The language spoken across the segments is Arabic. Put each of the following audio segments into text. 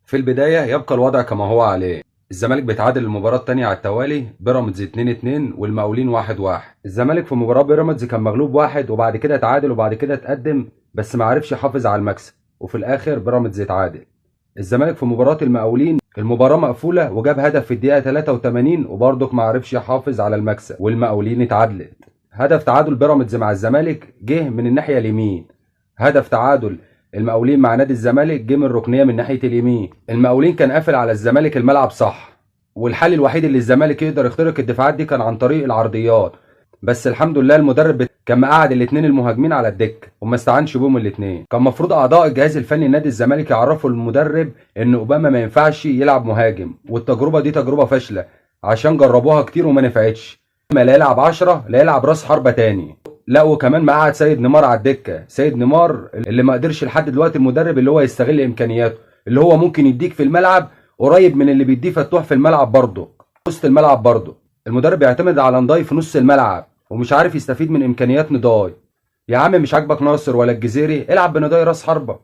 في البداية يبقى الوضع كما هو عليه. الزمالك بيتعادل المباراة التانية على التوالي، بيراميدز 2-2 والمقاولين 1-1. الزمالك في مباراة بيراميدز كان مغلوب واحد وبعد كده اتعادل وبعد كده اتقدم، بس ما عرفش يحافظ على المكسب وفي الاخر بيراميدز اتعادل. الزمالك في مباراة المقاولين المباراة مقفولة وجاب هدف في الدقيقة 83 وبرضك ما عرفش يحافظ على المكسب والمقاولين اتعادلت. هدف تعادل بيراميدز مع الزمالك جه من الناحية اليمين. هدف تعادل المقاولين مع نادي الزمالك جه من الركنيه من ناحيه اليمين. المقاولين كان قافل على الزمالك الملعب صح، والحل الوحيد اللي الزمالك يقدر يخترق الدفاعات دي كان عن طريق العرضيات. بس الحمد لله المدرب كان مقعد الاثنين المهاجمين على الدكه وما استعنش بهم الاثنين. كان المفروض اعضاء الجهاز الفني نادي الزمالك يعرفوا المدرب ان اوباما ما ينفعش يلعب مهاجم، والتجربه دي تجربه فاشله عشان جربوها كتير وما نفعتش. ما لا يلعب 10 لا يلعب راس حربه تاني. لا وكمان مقعد سيد نيمار على الدكه. سيد نيمار اللي ما قدرش لحد دلوقتي المدرب اللي هو يستغل امكانياته، اللي هو ممكن يديك في الملعب قريب من اللي بيديه فتوح في الملعب برضه، وسط الملعب برضه. المدرب بيعتمد على نضاي في نص الملعب ومش عارف يستفيد من امكانيات نضاي. يا عم مش عاجبك ناصر ولا الجزيري، العب بنضاي راس حربه.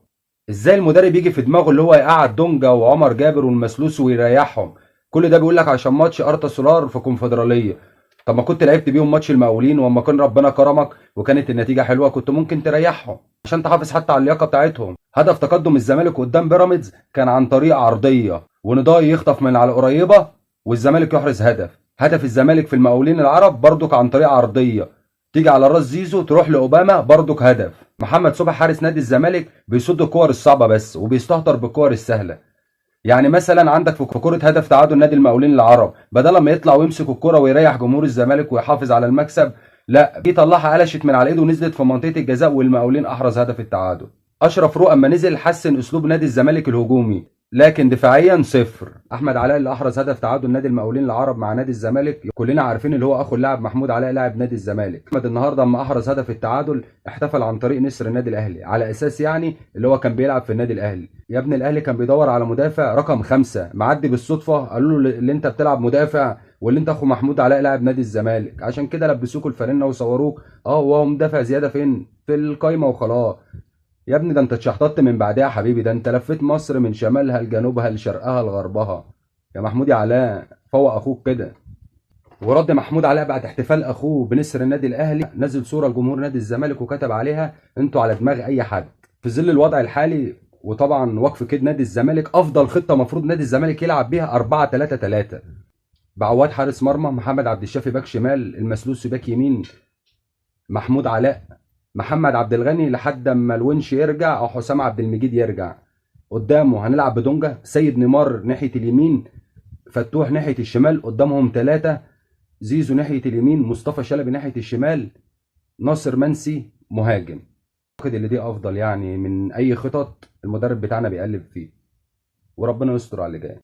ازاي المدرب يجي في دماغه اللي هو يقعد دونجا وعمر جابر والمسلوس ويريحهم؟ كل ده بيقول لك عشان ماتش ارتا سولار في كونفدراليه. طب ما كنت لعبت بيهم ماتش المقاولين، واما كان ربنا كرمك وكانت النتيجه حلوه كنت ممكن تريحهم عشان تحافظ حتى على اللياقه بتاعتهم. هدف تقدم الزمالك قدام بيراميدز كان عن طريق عرضيه ونضاي يخطف من على القريبه والزمالك يحرز هدف. هدف الزمالك في المقاولين العرب برضك عن طريق عرضيه تيجي على راس زيزو تروح لاوباما برضك هدف. محمد صبحي حارس نادي الزمالك بيصد الكور الصعبه بس وبيستهتر بالكور السهله. يعني مثلا عندك في كرة هدف تعادل نادي المقاولين العرب، بدل ما يطلع ويمسك الكرة ويريح جمهور الزمالك ويحافظ على المكسب، لا جه طلعها قلشت من على ايده ونزلت في منطقة الجزاء والمقاولين احرز هدف التعادل. اشرف روق اما نزل حسن اسلوب نادي الزمالك الهجومي، لكن دفاعيا صفر. احمد علاء اللي احرز هدف تعادل نادي المقاولين العرب مع نادي الزمالك كلنا عارفين اللي هو اخو اللاعب محمود علاء لاعب نادي الزمالك. احمد النهارده اما احرز هدف التعادل احتفل عن طريق نسر النادي الاهلي على اساس يعني اللي هو كان بيلعب في النادي الاهلي. يا ابن الاهلي كان بيدور على مدافع رقم 5 معدي بالصدفه، قالوا له اللي انت بتلعب مدافع واللي انت اخو محمود علاء لاعب نادي الزمالك، عشان كده لبسوك الفانلة وصوروك وهو مدافع زياده فين في القايمه وخلاص. يا ابني ده انت اتشحططت من بعدها يا حبيبي، ده انت لفيت مصر من شمالها لجنوبها لشرقها لغربها. يا محمود يا علاء فوق اخوك كده. ورد محمود علاء بعد احتفال اخوه بنسر النادي الاهلي نزل صوره لجمهور نادي الزمالك وكتب عليها انتوا على دماغ اي حد. في ظل الوضع الحالي وطبعا وقف كده نادي الزمالك، افضل خطه مفروض نادي الزمالك يلعب بيها 4-3-3 بعواد حارس مرمى، محمد عبد الشافي باك شمال، المسلوسي باك يمين، محمود علاء، محمد عبد الغني لحد اما الونش يرجع او حسام عبد المجيد يرجع. قدامه هنلعب بدونجا، سيد نيمار ناحيه اليمين، فتوح ناحيه الشمال، قدامهم ثلاثه، زيزو ناحيه اليمين، مصطفى شلبي ناحيه الشمال، ناصر منسي مهاجم. اعتقد ان دي افضل يعني من اي خطط المدرب بتاعنا بيقلب فيه، وربنا يستر على اللي جاي.